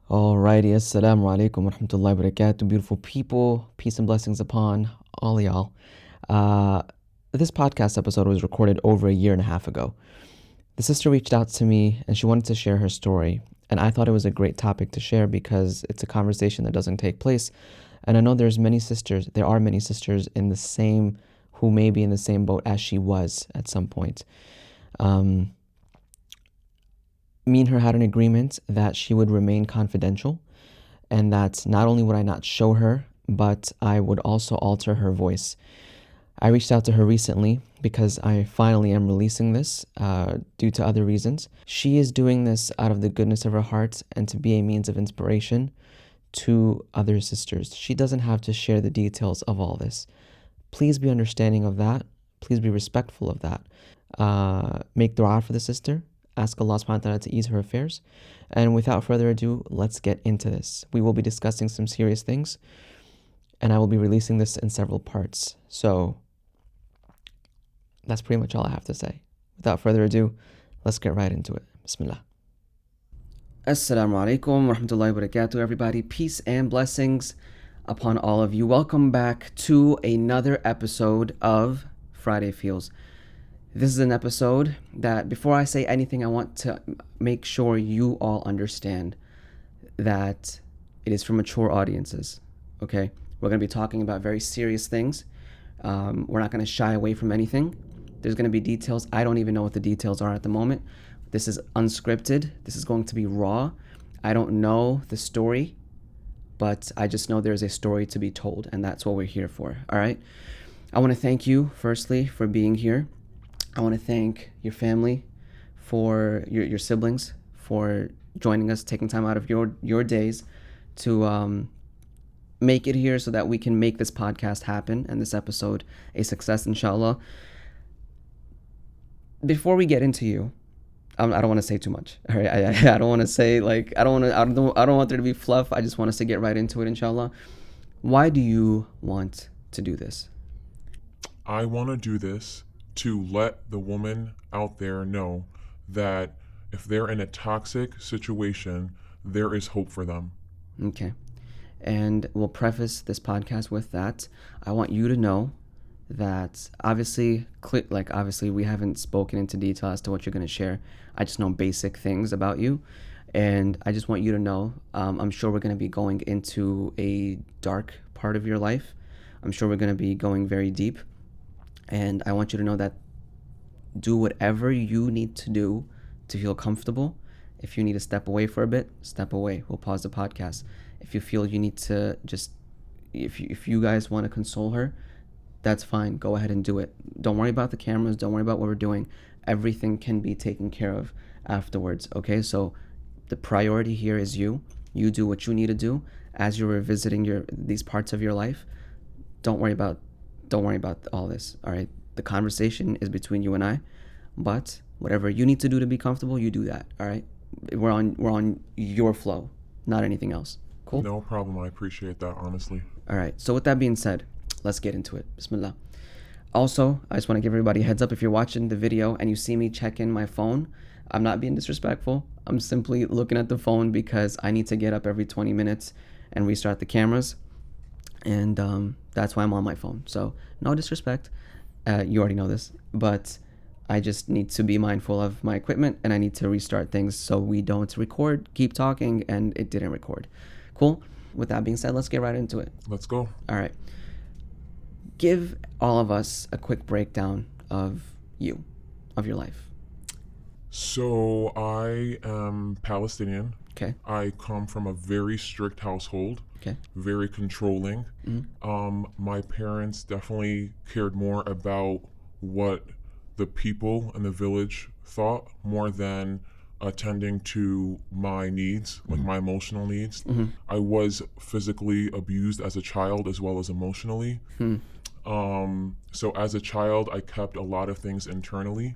Alrighty, assalamu alaikum wa rahmatullahi wa barakatuh. Beautiful people, peace and blessings upon all y'all. Uh, this podcast episode was recorded over a year and a half ago. The sister reached out to me and she wanted to share her story. And I thought it was a great topic to share because it's a conversation that doesn't take place. And I know there are many sisters in the same, who may be in the same boat as she was at some point. Me and her had an agreement that she would remain confidential and that not only would I not show her, but I would also alter her voice. I reached out to her recently because I finally am releasing this due to other reasons. She is doing this out of the goodness of her heart and to be a means of inspiration to other sisters. She doesn't have to share the details of all this. Please be understanding of that. Please be respectful of that. Make dua for the sister. Ask Allah subhanahu wa ta'ala to ease her affairs. And without further ado, let's get into this. We will be discussing some serious things, and I will be releasing this in several parts. So that's pretty much all I have to say. Without further ado, let's get right into it. Bismillah. Assalamu alaikum wa rahmatullahi wa barakatuh, everybody. Peace and blessings upon all of you. Welcome back to another episode of Friday Feels. This is an episode that, before I say anything, I want to make sure you all understand that it is for mature audiences, okay? We're going to be talking about very serious things. We're not going to shy away from anything. There's going to be details. I don't even know what the details are at the moment. This is unscripted. This is going to be raw. I don't know the story, but I just know there's a story to be told, and that's what we're here for, all right? I want to thank you, firstly, for being here. I want to thank your family, for your siblings, for joining us, taking time out of your days to make it here so that we can make this podcast happen and this episode a success, inshallah. Before we get into you, I don't want to say too much. All right, I don't want to say I don't want there to be fluff. I just want us to get right into it, inshallah. Why do you want to do this? I want to do this to let the woman out there know that if they're in a toxic situation, there is hope for them. Okay. And we'll preface this podcast with that. I want you to know that obviously we haven't spoken into detail as to what you're going to share. I just know basic things about you. And I just want you to know, I'm sure we're going to be going into a dark part of your life. I'm sure we're going to be going very deep. And I want you to know that do whatever you need to do to feel comfortable. If you need to step away for a bit, step away. We'll pause the podcast. If you feel you need to if you guys want to console her, that's fine. Go ahead and do it. Don't worry about the cameras. Don't worry about what we're doing. Everything can be taken care of afterwards, okay? So the priority here is you. You do what you need to do as you're revisiting these parts of your life. Don't worry about all this, all right? The conversation is between you and I, but whatever you need to do to be comfortable, you do that, all right? We're on your flow, not anything else. Cool? No problem. I appreciate that, honestly. All right. So with that being said, let's get into it. Bismillah. Also, I just want to give everybody a heads up. If you're watching the video and you see me check in my phone, I'm not being disrespectful. I'm simply looking at the phone because I need to get up every 20 minutes and restart the cameras. And that's why I'm on my phone. So no disrespect. You already know this. But I just need to be mindful of my equipment and I need to restart things so we don't record, keep talking, and it didn't record. Cool? With that being said, let's get right into it. Let's go. All right. Give all of us a quick breakdown of your life. So I am Palestinian. Okay. I come from a very strict household. Okay. Very controlling. Mm-hmm. My parents definitely cared more about what the people in the village thought more than attending to my needs, like my emotional needs. Mm-hmm. I was physically abused as a child as well as emotionally. So as a child, I kept a lot of things internally.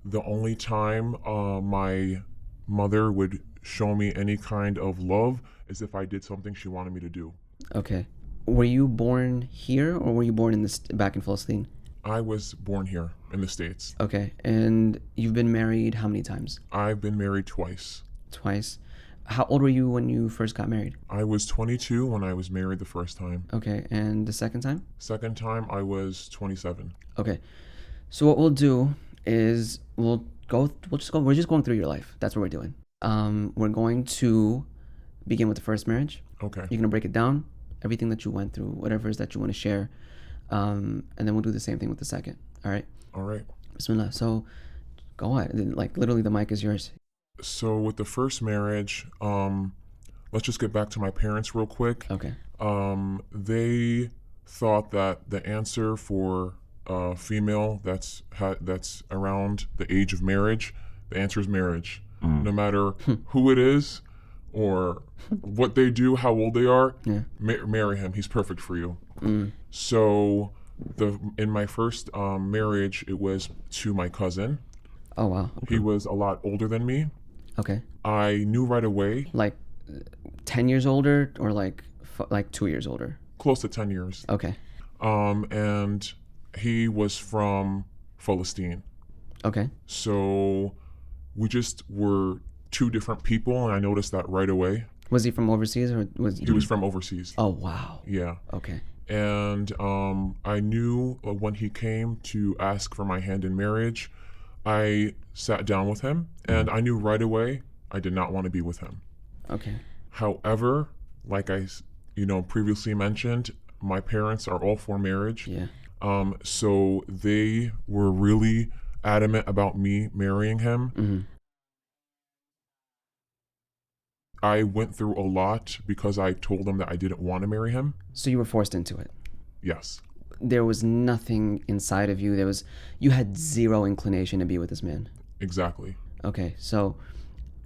The only time my mother would show me any kind of love is if I did something she wanted me to do. Okay. Were you born here or were you born back in Palestine? I was born here in the States. Okay. And you've been married how many times? I've been married twice. Twice. How old were you when you first got married? I was 22 when I was married the first time. Okay, and the second time? Second time, I was 27. Okay. So what we'll do is we're just going through your life. That's what we're doing. We're going to begin with the first marriage. Okay. You're gonna break it down, everything that you went through, whatever it is that you want to share, and then we'll do the same thing with the second. All right. All right. Bismillah. So go ahead. Like literally, the mic is yours. So with the first marriage, let's just get back to my parents real quick. Okay. They thought that the answer for a female that's around the age of marriage, the answer is marriage. No matter who it is or what they do, how old they are, marry him. He's perfect for you. So in my first marriage, it was to my cousin. Oh wow. He was a lot older than me. Okay. I knew right away. Like 10 years older or like 2 years older? Close to 10 years. Okay. And he was from Palestine. Okay. So we just were two different people, and I noticed that right away. Was he from overseas or was He was from overseas. Oh wow. Yeah. Okay. And I knew when he came to ask for my hand in marriage, I sat down with him, and I knew right away I did not want to be with him. Okay. However, like I previously mentioned, my parents are all for marriage. Yeah. So they were really adamant about me marrying him. I went through a lot because I told them that I didn't want to marry him. So you were forced into it? Yes. There was nothing inside of you. You had zero inclination to be with this man. Exactly. Okay, so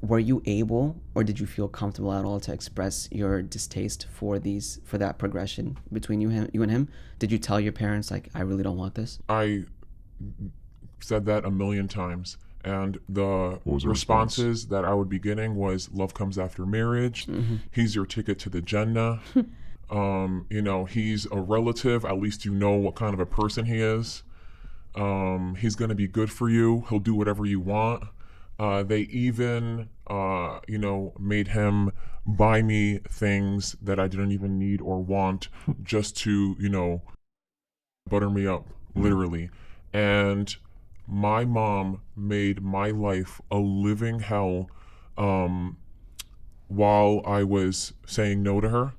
were you able, or did you feel comfortable at all to express your distaste for that progression between you and him? Did you tell your parents, like, I really don't want this? I said that a million times, and the responses that I would be getting was, love comes after marriage. He's your ticket to the Jannah. He's a relative. At least you know what kind of a person he is. He's going to be good for you. He'll do whatever you want. They even, made him buy me things that I didn't even need or want just to, butter me up, literally. And my mom made my life a living hell while I was saying no to her.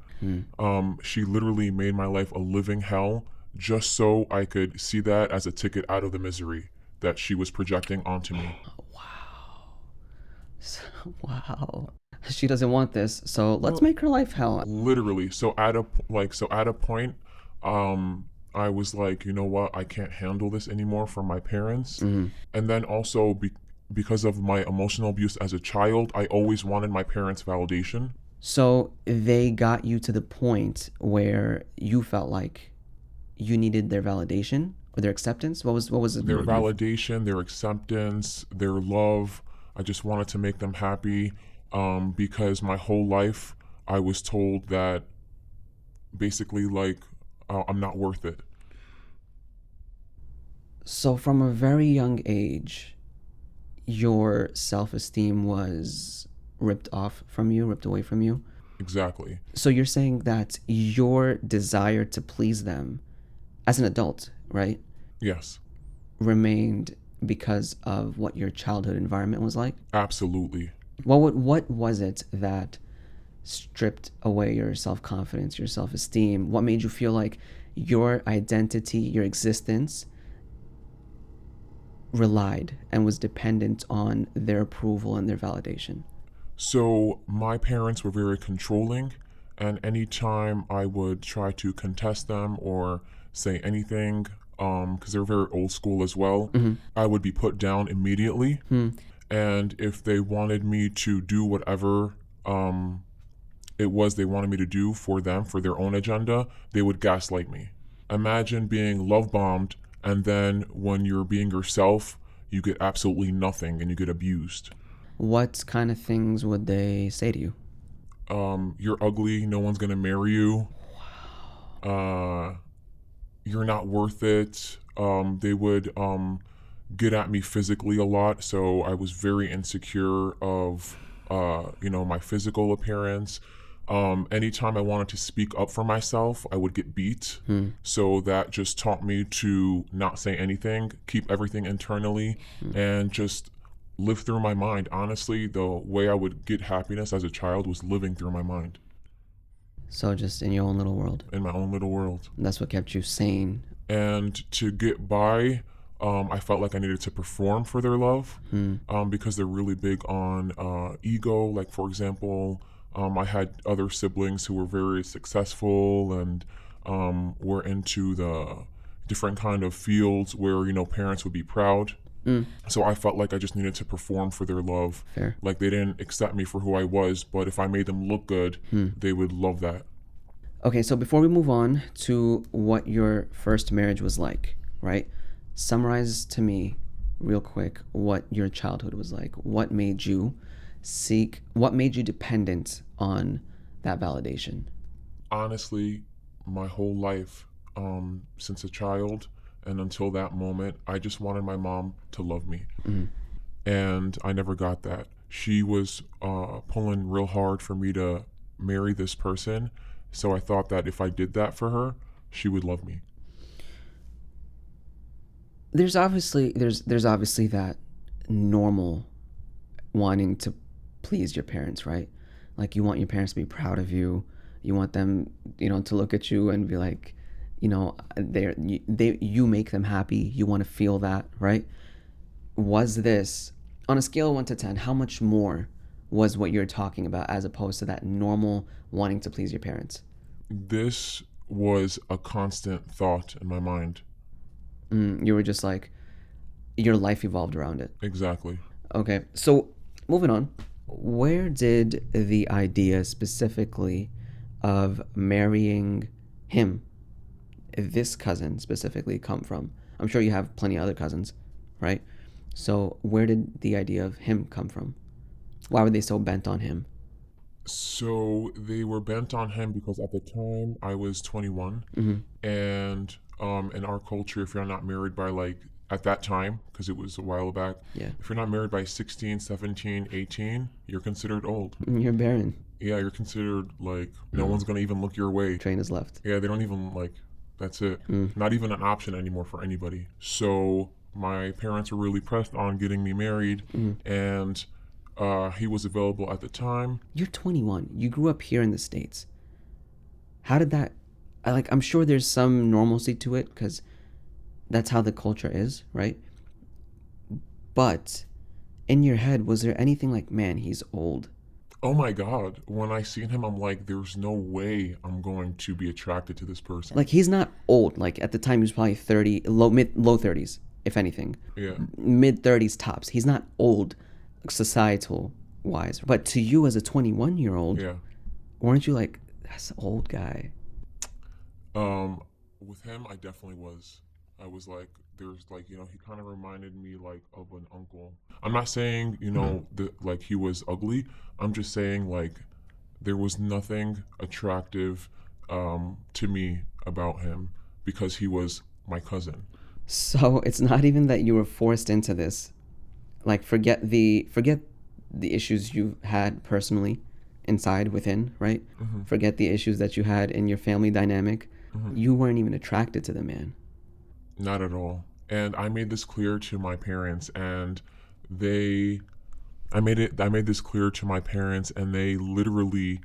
She literally made my life a living hell just so I could see that as a ticket out of the misery that she was projecting onto me. Wow. She doesn't want this, so let's make her life hell. Literally. So at a point, I was like, you know what? I can't handle this anymore from my parents. And then also because of my emotional abuse as a child, I always wanted my parents' validation. So they got you to the point where you felt like you needed their validation or their acceptance? What was it? Their validation, their acceptance, their love. I just wanted to make them happy because my whole life I was told that basically I'm not worth it. So from a very young age, your self-esteem was ripped away from you? Exactly. So you're saying that your desire to please them as an adult, right? Yes. Remained because of what your childhood environment was like? Absolutely. What was it that stripped away your self-confidence, your self-esteem? What made you feel like your identity, your existence relied and was dependent on their approval and their validation? So my parents were very controlling, and anytime I would try to contest them or say anything, because they're very old school as well, I would be put down immediately. And if they wanted me to do whatever it was they wanted me to do for them, for their own agenda, they would gaslight me. Imagine being love bombed, and then when you're being yourself, you get absolutely nothing and you get abused. What kind of things would they say to you? You're ugly, no one's gonna marry you. You're not worth it. They would get at me physically a lot, so I was very insecure of my physical appearance. Anytime I wanted to speak up for myself, I would get beat. So that just taught me to not say anything, keep everything internally, and just live through my mind. Honestly, the way I would get happiness as a child was living through my mind. So just in your own little world. In my own little world. And that's what kept you sane. And to get by, I felt like I needed to perform for their love, because they're really big on ego. Like, for example, I had other siblings who were very successful and were into the different kind of fields where, parents would be proud. So I felt like I just needed to perform for their love. Fair. Like, they didn't accept me for who I was, but if I made them look good, they would love that. Okay, so before we move on to what your first marriage was like, right? Summarize to me real quick what your childhood was like. What made you dependent on that validation? Honestly, my whole life, since a child and until that moment, I just wanted my mom to love me. And I never got that. She was pulling real hard for me to marry this person. So I thought that if I did that for her, she would love me. There's obviously that normal wanting to please your parents, right? Like, you want your parents to be proud of you. You want them, to look at you and be like, you make them happy. You want to feel that, right? Was this, on a scale of 1 to 10, how much more was what you're talking about as opposed to that normal wanting to please your parents? This was a constant thought in my mind. You were just like, your life evolved around it. Exactly. Okay, so moving on, where did the idea specifically of marrying him, this cousin specifically, come from? I'm sure you have plenty of other cousins, right? So where did the idea of him come from? Why were they so bent on him? So they were bent on him because at the time I was 21, and in our culture, if you're not married by at that time, because it was a while back, if you're not married by 16, 17, 18, you're considered old. You're barren. Yeah, you're considered no one's gonna even look your way. Train is left. Yeah, they don't even that's it. Not even an option anymore for anybody. So my parents were really pressed on getting me married, and he was available at the time. You're 21. You grew up here in the States. How did that... I'm sure there's some normalcy to it because that's how the culture is, right? But in your head, was there anything like, man, he's old? Oh my God. When I seen him, I'm like, there's no way I'm going to be attracted to this person. Like, he's not old. Like, at the time, he was probably 30, low 30s, if anything. Yeah. Mid 30s tops. He's not old societal wise. But to you as a 21-year-old, weren't you like, that's an old guy? With him, I definitely was. I was like, there's he kind of reminded me of an uncle. I'm not saying, he was ugly. I'm just saying there was nothing attractive to me about him because he was my cousin. So it's not even that you were forced into this. Forget the issues you had personally inside within, right? Forget the issues that you had in your family dynamic. You weren't even attracted to the man. Not at all. And I made this clear to my parents, and I made this clear to my parents, and they literally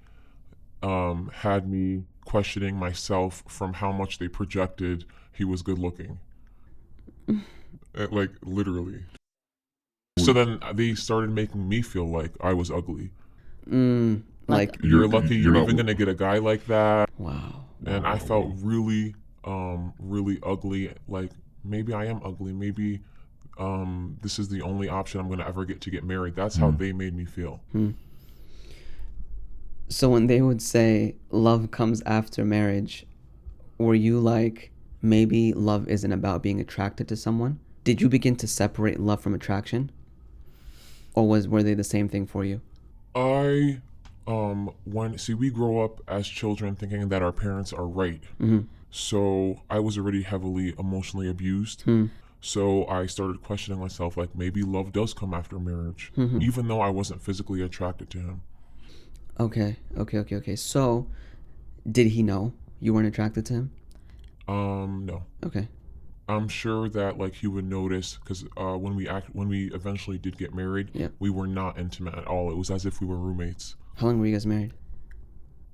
had me questioning myself from how much they projected he was good looking. Literally. So then they started making me feel like I was ugly. You're lucky you're even gonna get a guy like that. Wow. And I felt really, really ugly. Maybe I am ugly. Maybe this is the only option I'm gonna ever get to get married. That's how they made me feel. So when they would say love comes after marriage, were you like, maybe love isn't about being attracted to someone? Did you begin to separate love from attraction? Or were they the same thing for you? We grow up as children thinking that our parents are right. So I was already heavily emotionally abused. So I started questioning myself, like maybe love does come after marriage, even though I wasn't physically attracted to him. Okay. So, did he know you weren't attracted to him? No. Okay. I'm sure that like he would notice because when we eventually did get married, Yeah. we were not intimate at all. It was as if we were roommates How long were you guys married?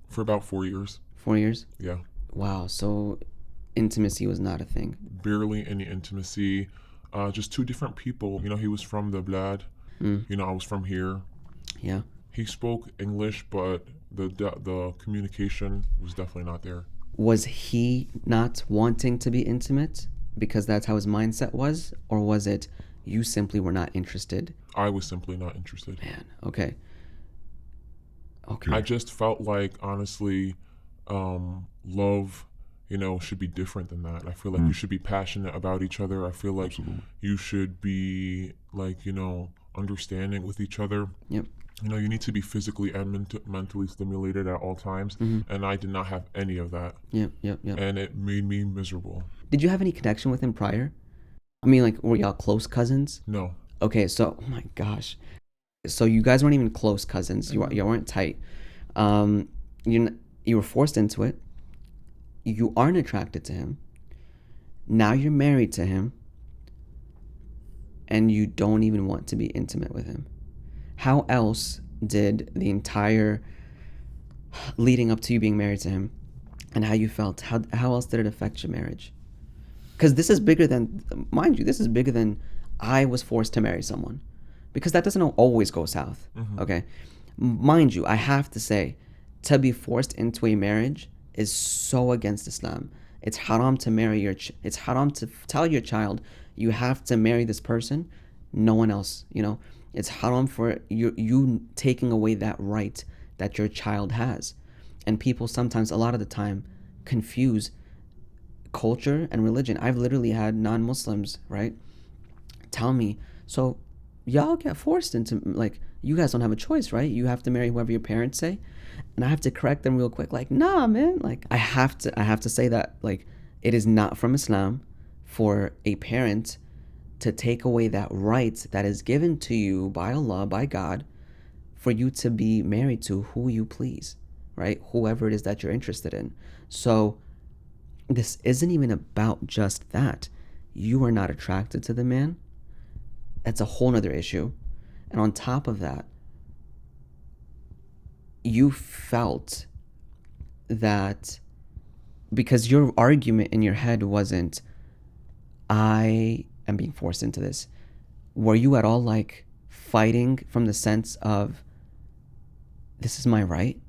for about 4 years. 4 years? Yeah, Wow. So, intimacy was not a thing. barely any intimacy. Just two different people. You know, he was from the blad. Mm. You know, I was from here. Yeah. He spoke English, but the communication was definitely not there. Was he not wanting to be intimate because that's how his mindset was? Or was it you simply were not interested? I was simply not interested. Man, okay. Okay. I just felt like, honestly, love, you know, should be different than that. I feel like you should be passionate about each other. I feel like you should be, like, you know, understanding with each other. Yep. You know, you need to be physically and mentally stimulated at all times. And I did not have any of that. Yep. And it made me miserable. Did you have any connection with him prior? I mean, like, were y'all close cousins? No. Okay, so, oh my gosh. So you guys weren't even close cousins. You weren't tight. You were forced into it. You aren't attracted to him. Now you're married to him. And you don't even want to be intimate with him. How else did the entire leading up to you being married to him and how you felt, how else did it affect your marriage? Because this is bigger than, mind you, this is bigger than I was forced to marry someone. Because that doesn't always go south, okay? Mind you, I have to say, to be forced into a marriage is so against Islam. It's haram to marry it's haram to tell your child you have to marry this person, no one else, you know? It's haram for you taking away that right that your child has. And people sometimes, a lot of the time, confuse culture and religion. I've literally had non-Muslims, right, tell me, so y'all get forced into, like, you guys don't have a choice, right? You have to marry whoever your parents say. And I have to correct them real quick, like, nah, man. Like, I have to say that, like, it is not from Islam for a parent to take away that right that is given to you by Allah, by God, for you to be married to who you please, right? Whoever it is that you're interested in. So this isn't even about just that. You are not attracted to the man. That's a whole nother issue. And on top of that, you felt that because your argument in your head wasn't, I am being forced into this. Were you at all like fighting from the sense of, this is my right?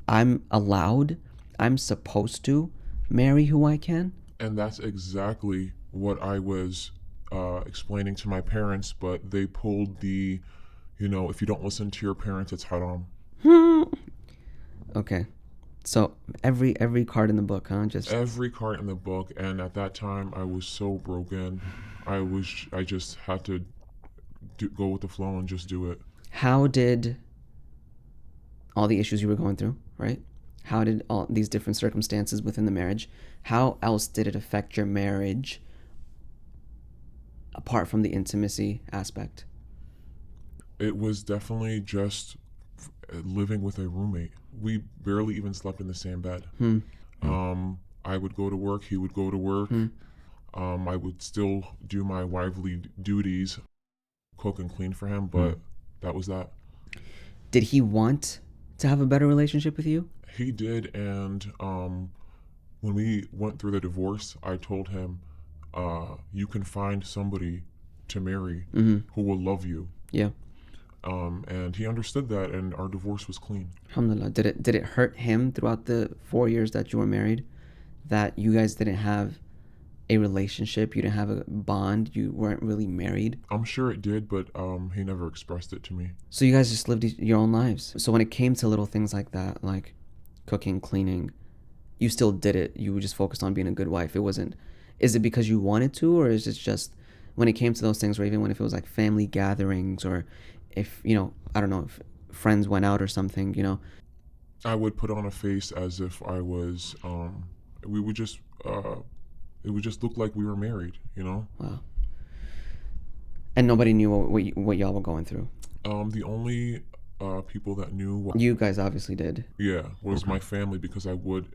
I'm allowed, I'm supposed to marry who I can? And that's exactly what I was explaining to my parents, but they pulled the, you know, if you don't listen to your parents, it's haram. Okay. So every card in the book, huh? Just every card in the book. And at that time, I was so broken. I just had to go with the flow and just do it. How did all the issues you were going through, right? How did all these different circumstances within the marriage, how else did it affect your marriage apart from the intimacy aspect? It was definitely just living with a roommate. We barely even slept in the same bed. I would go to work, he would go to work. I would still do my wifely duties, cook and clean for him, but that was that. Did he want to have a better relationship with you? He did, and when we went through the divorce, I told him, you can find somebody to marry who will love you. Yeah. And he understood that, and our divorce was clean. Alhamdulillah. Did it hurt him throughout the 4 years that you were married that you guys didn't have a relationship, you didn't have a bond, you weren't really married? I'm sure it did, but he never expressed it to me. So you guys just lived your own lives. So when it came to little things like that, like cooking, cleaning, you still did it. You were just focused on being a good wife. It wasn't, is it because you wanted to, or is it just when it came to those things, or even when if it was like family gatherings, or if, you know, I don't know, if friends went out or something, you know? I would put on a face as if I was, we would just, it would just look like we were married, you know? Wow. And nobody knew what y'all were going through. The only people that knew You guys obviously did. was my family, because I would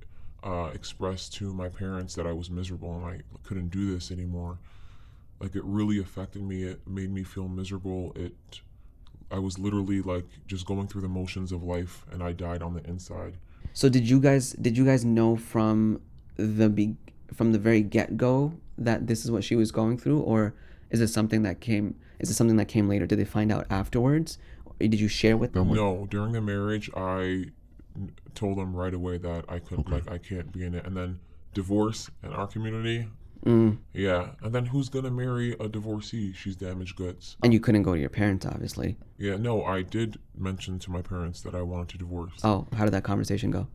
express to my parents that I was miserable and I couldn't do this anymore. Like, it really affected me. It made me feel miserable. I was literally like just going through the motions of life, and I died on the inside. So did you guys know from the very get-go that this is what she was going through, or is it something that came later? Did they find out afterwards? Or did you share with them? No, during the marriage, I told them right away that I couldn't, like, I can't be in it. And then divorce in our community, yeah. And then who's gonna marry a divorcee? She's damaged goods. And you couldn't go to your parents, obviously. Yeah, no, I did mention to my parents that I wanted to divorce. Oh, how did that conversation go?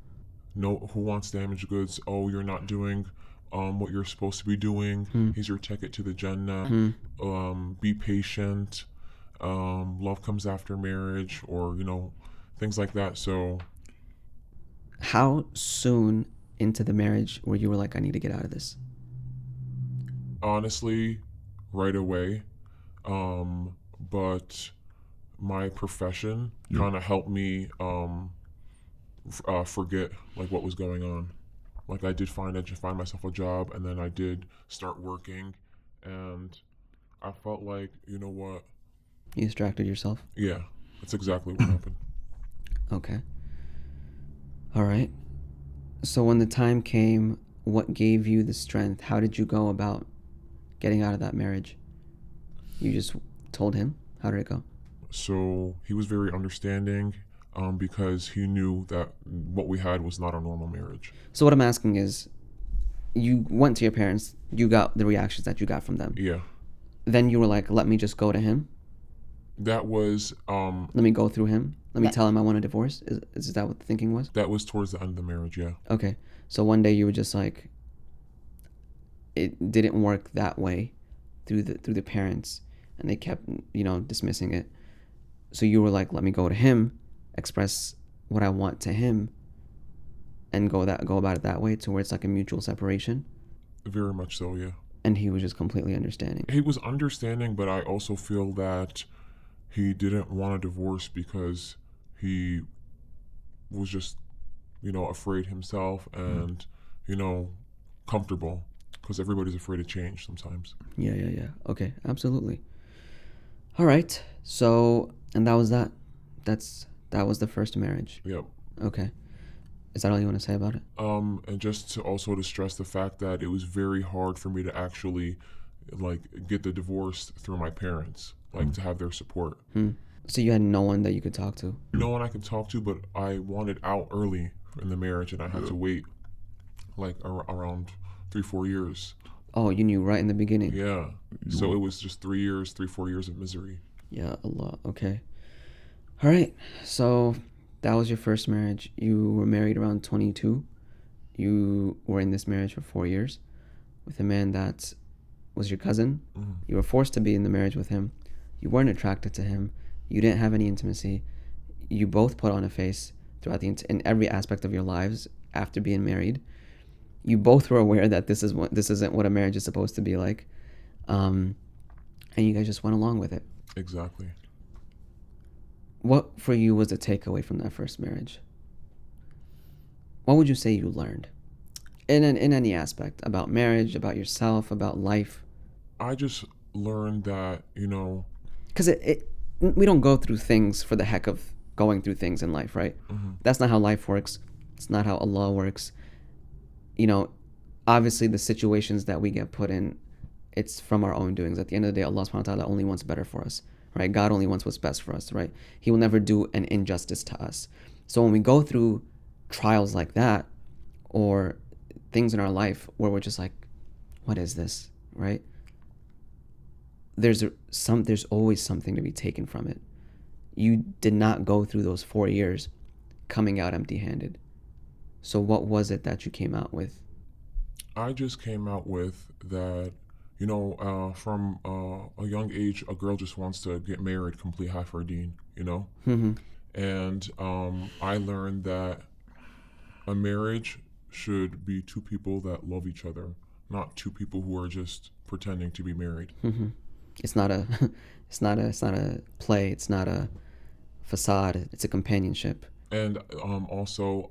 No, who wants damaged goods? Oh, you're not doing what you're supposed to be doing. Here's your ticket to the Jannah. Be patient. Love comes after marriage, or things like that. So, how soon into the marriage were you like, I need to get out of this? honestly, right away. But my profession kind of helped me forget like what was going on. Like, I did find myself a job, and then I did start working, and I felt like, you know what? You distracted yourself? Yeah, that's exactly what happened. Okay. All right. So when the time came, what gave you the strength? How did you go about getting out of that marriage? You just told him? How did it go? So he was very understanding, because he knew that what we had was not a normal marriage. So what I'm asking is, you went to your parents, you got the reactions that you got from them. Yeah. Then you were like, let me just go to him? That was Let me go through him? Let me tell him I want a divorce? Is that what the thinking was? that was towards the end of the marriage, yeah. Okay. So one day you were just like, it didn't work that way through the parents, and they kept, dismissing it. So you were like, let me go to him, express what I want to him, and go about it that way to where it's like a mutual separation. Very much so, yeah. And he was just completely understanding. He was understanding, but I also feel that he didn't want a divorce because he was just, afraid himself and, comfortable, because everybody's afraid of change sometimes. Yeah. Okay, absolutely. All right. So, and that was that. That was the first marriage. Yep. Okay. Is that all you want to say about it? And just to stress the fact that it was very hard for me to actually, like, get the divorce through my parents, like, to have their support. So you had no one that you could talk to? No one I could talk to, but I wanted out early in the marriage, and I had to wait, like, around 3-4 years. Oh, you knew right in the beginning? Yeah. So it was just 3-4 years of misery. Yeah, Allah. Okay. All right. So that was your first marriage. You were married around 22. You were in this marriage for 4 years with a man that was your cousin. Mm-hmm. You were forced to be in the marriage with him. You weren't attracted to him. You didn't have any intimacy. You both put on a face throughout in every aspect of your lives after being married. You both were aware that this isn't what a marriage is supposed to be like, and you guys just went along with it. Exactly. What for you was the takeaway from that first marriage? What would you say you learned in any aspect about marriage, about yourself, about life? I just learned that, because we don't go through things for the heck of going through things in life, right? Mm-hmm. That's not how life works. It's not how Allah works. Obviously the situations that we get put in, it's from our own doings. At the end of the day, Allah subhanahu wa ta'ala only wants better for us, right? God only wants what's best for us, right? He will never do an injustice to us. So when we go through trials like that, or things in our life where we're just like, what is this, right? There's always something to be taken from it. You did not go through those 4 years coming out empty-handed. So what was it that you came out with? I just came out with that, from a young age, a girl just wants to get married, complete half her deen, Mm-hmm. And I learned that a marriage should be two people that love each other, not two people who are just pretending to be married. Mm-hmm. It's not a it's not a play. It's not a facade. It's a companionship. And also,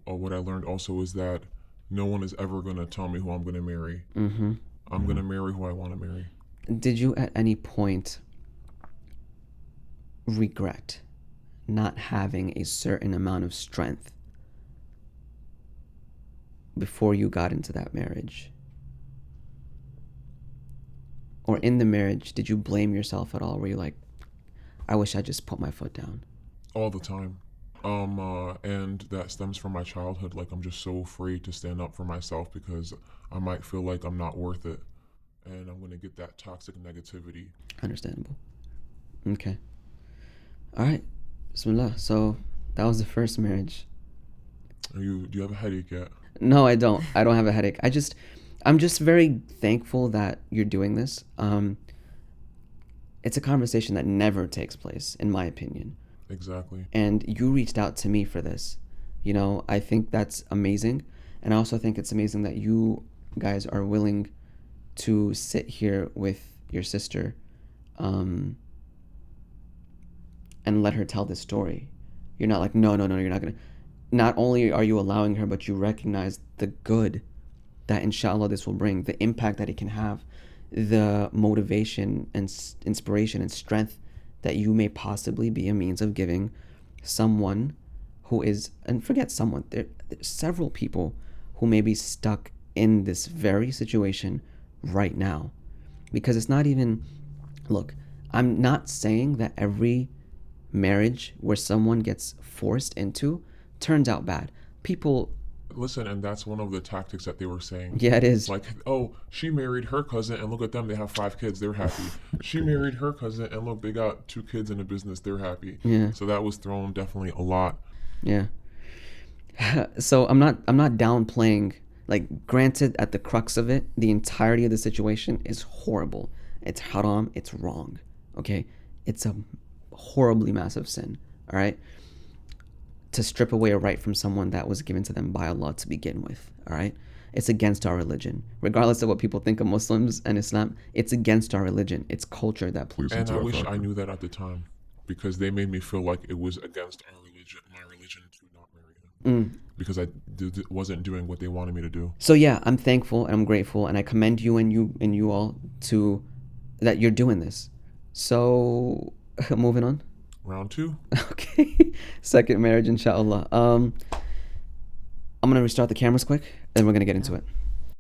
what I learned also is that no one is ever going to tell me who I'm going to marry. Mm-hmm. I'm going to marry who I want to marry. Did you at any point regret not having a certain amount of strength before you got into that marriage? Or in the marriage, did you blame yourself at all? Were you like, I wish I just put my foot down? All the time. And that stems from my childhood. Like, I'm just so afraid to stand up for myself because I might feel like I'm not worth it. And I'm going to get that toxic negativity. Understandable. Okay. All right. Bismillah. So that was the first marriage. Do you have a headache yet? No, I don't. I don't have a headache. I'm just very thankful that you're doing this. It's a conversation that never takes place, in my opinion. Exactly. And you reached out to me for this. I think that's amazing. And I also think it's amazing that you guys are willing to sit here with your sister and let her tell this story. You're not like, no, you're not going to. Not only are you allowing her, but you recognize the good that inshallah this will bring, the impact that it can have, the motivation and inspiration and strength that you may possibly be a means of giving someone who is, and forget someone, there's several people who may be stuck in this very situation right now. Because it's not even, look, I'm not saying that every marriage where someone gets forced into turns out bad. People, listen, and that's one of the tactics that they were saying. Yeah, it is. Like, oh, she married her cousin, and look at them, they have 5 kids, they're happy. She married her cousin, and look, they got 2 kids in a business, they're happy. Yeah. So that was thrown definitely a lot. Yeah. So I'm not downplaying. Like, granted, at the crux of it, the entirety of the situation is horrible. It's haram. It's wrong. Okay, it's a horribly massive sin. All right. To strip away a right from someone that was given to them by Allah to begin with. All right. It's against our religion. Regardless of what people think of Muslims and Islam, it's against our religion. It's culture that plays into And I it. wish I knew that at the time, because they made me feel like it was against our religion, my religion, to not marry him. Because I wasn't doing what they wanted me to do. So yeah, I'm thankful and I'm grateful, and I commend you and you all to that you're doing this. So moving on. Round 2. Okay. Second marriage, inshallah. I'm gonna restart the cameras quick, and we're gonna get into it.